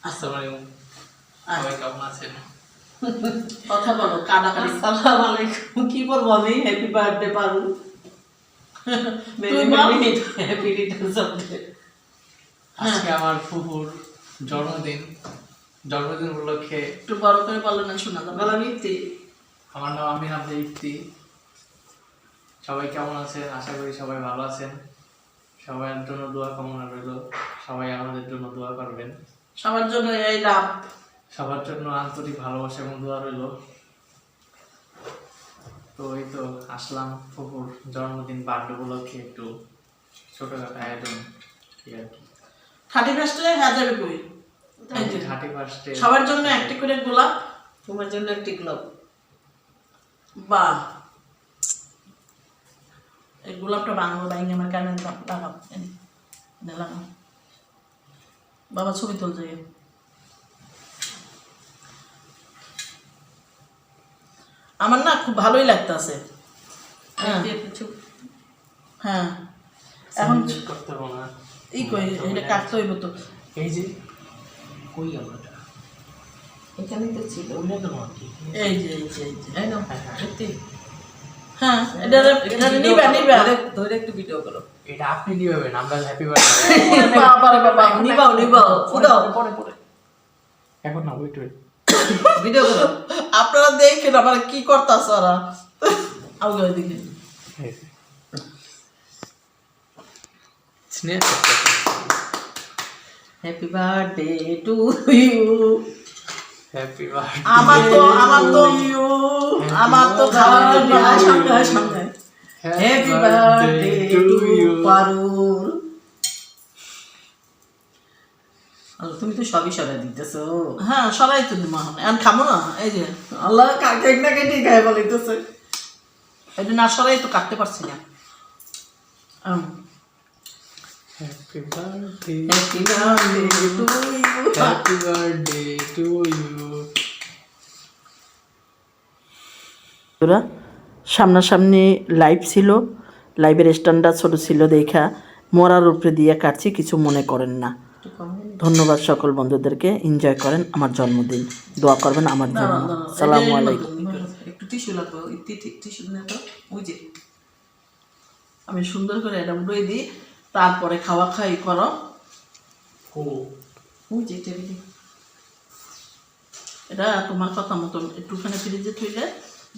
আসসালামু আলাইকুম, সবাই কেমন আছেন? কথা বলো কাটাকাটি। আসসালামু আলাইকুম। কি বলবো আমি? Happy birthday Paru. তুই বল। Happy returns of day. আজকে আমার ফুফুর জন্মদিন। জন্মদিন উপলক্ষে একটু বড় করে বলো না, শোনা যাবে। বলা মিথ্যে। আমার নাম আমিন আব্দুল ইফতি। সবাই কেমন আছেন? আশা করি সবাই ভালো আছেন। সবার জন্য দোয়া কামনা রইল। সবাই আমাদের জন্য দোয়া করবেন। সবার জন্য এই লাভ। সবার জন্য আন্তরিক ভালোবাসা এবং দোয়া রইল। তো এই তো আসলাম ফুফুর জন্মদিন বার্থডে উপলক্ষে একটু ছোটখাটো আয়োজন এই আর কি। 31 হ্যাঁ যাবে কই? এই যে 31 সবার জন্য একটি করে গোলাপ। তোমার জন্য একটি গ্লোব। বাহ, এই গোলাপটা বানাবো বাইঙ্গে আমার কানে লাগাও, লাগাও। বাবা ছবি তুলছে। আমার না খুব ভালোই লাগতেছে। হ্যাঁ হ্যাঁ, এখন এখন করতে হবে না। এই কই এটা কাটতে হইব তো। এই যে কই আমারটা এখানেই তো ছিল। ওইটা তো আর কি। এই যে এই যে এই যে এই নাও। হ্যাঁ, হ্যাঁ। সত্যি। হ্যাঁ, এটা নিবা নিবা। ধরে একটু ভিডিও করো। এটা আপনি নিবেন, আমরা হ্যাপি বার্থডে। বাবা রে বাবা, নিবাও নিবাও। উদাও। পরে পরে এখন না, ওয়েট ওয়েট। ভিডিও করো। আপনারা দেখেন আমার কি করতাছ ওরা। আগে ওইদিকে Sneha happy birthday to you. Happy birthday. আমার তো খাওয়ার জন্য সামনে হয় সামনে। Happy birthday to Parul. তুমি তো সবই সরাই দিতেছো। হ্যাঁ সবাই তো দিমা হবে আমি খাবো না। এই যে আল্লাহ কেক না কেটে খাই বলিতেছে। এটা না সরাই তো কাটতে পারছি না। Happy birthday. Happy birthday to you. Happy birthday to you. সামনাসামনি লাইভ ছিল, লাইভের স্ট্যান্ডটা ছোট ছিল দেখা মরার উপরে দিয়ে কাটছি, কিছু মনে করেন না। ধন্যবাদ সকল বন্ধুদেরকে, এনজয় করেন আমার জন্মদিন, দোয়া করবেন আমার জন্য। সালামু আলাইকুম। একটু টিস্যু লাগবে। টিস্যু না তো ওই যে আমি সুন্দর করে এটা উড়িয়ে দিই, তারপরে খাওয়া খাই করো। ও ওই যে টেবিলে। এটা তোমার কথা মতন একটুখানি ফ্রিজে থইলে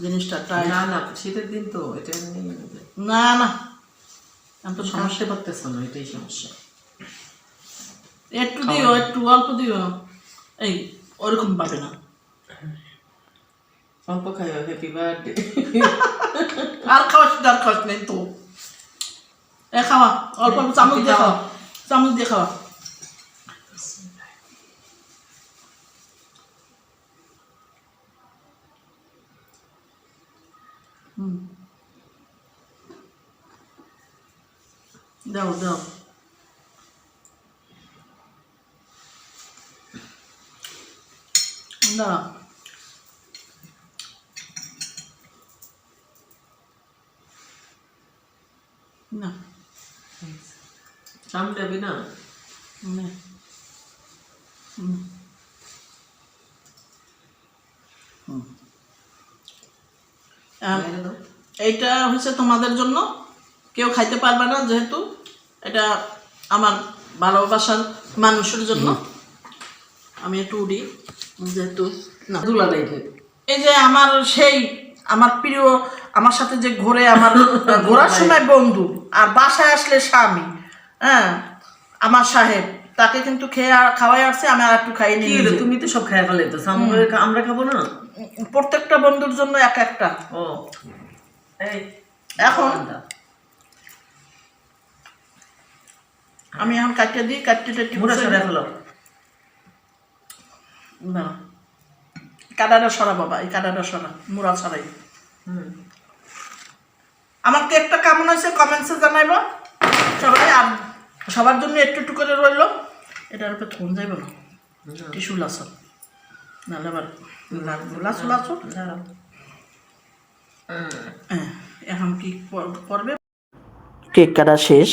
জিনিসটা টাই। না না শীতের দিন তো এটা নেই। না না, আমি তো সমস্যা। সমস্যা করতেছ না, এটাই সমস্যা। একটু দিও, একটু অল্প দিও, এই ওরকম পাবে না। অল্প খাইও। Happy birthday. আর খাওয়াস নেই তো। এ খাওয়া অল্প অল্প, চামচ দিয়ে খাওয়া, চামচ দিয়ে খাওয়া। দাও দাও। না না সামলাবি না। না। এইটা হচ্ছে তোমাদের জন্য, কেউ খাইতে পারবে না যেহেতু এটা আমার ভালোবাসার মানুষের জন্য। আমি একটু উড়ি যেহেতু না দুলা লাইকে। এই যে আমার সেই আমার প্রিয়, আমার সাথে যে ঘোরে, আমার ঘোরার সময় বন্ধু আর বাসায় আসলে স্বামী, হ্যাঁ আমার সাহেব, তাকে কিন্তু খাওয়াই আসছে। আমি আর একটু খাই নি। তুমি তো সব খাই ফেলে তো আমরা খাবো না। প্রত্যেকটা বন্ধুর জন্য এক একটা। ও এই এখন আমি এখন কাটিয়ে দিই, কাটতে মুড়া সরে ফেলো। না কাটাটা সরা বাবা, এই কাটাটা সরা, মুড়া ছাড়াই। আমার কেকটা কেমন হয়েছে কমেন্টসে জানাইব সবাই। আর সবার জন্য একটু একটু করে রইলো। এটার উপরে থন যাইব না, টিস্যু লাসো নাহলে আবার লাসো লাসো। এখন কি করবে? কেক কাটা শেষ,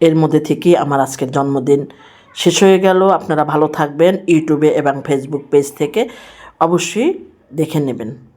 এর মধ্যে থেকে আমার আজকের জন্মদিন শেষ হয়ে গেল। আপনারা ভালো থাকবেন। ইউটিউবে এবং ফেসবুক পেজ থেকে অবশ্যই দেখে নেবেন।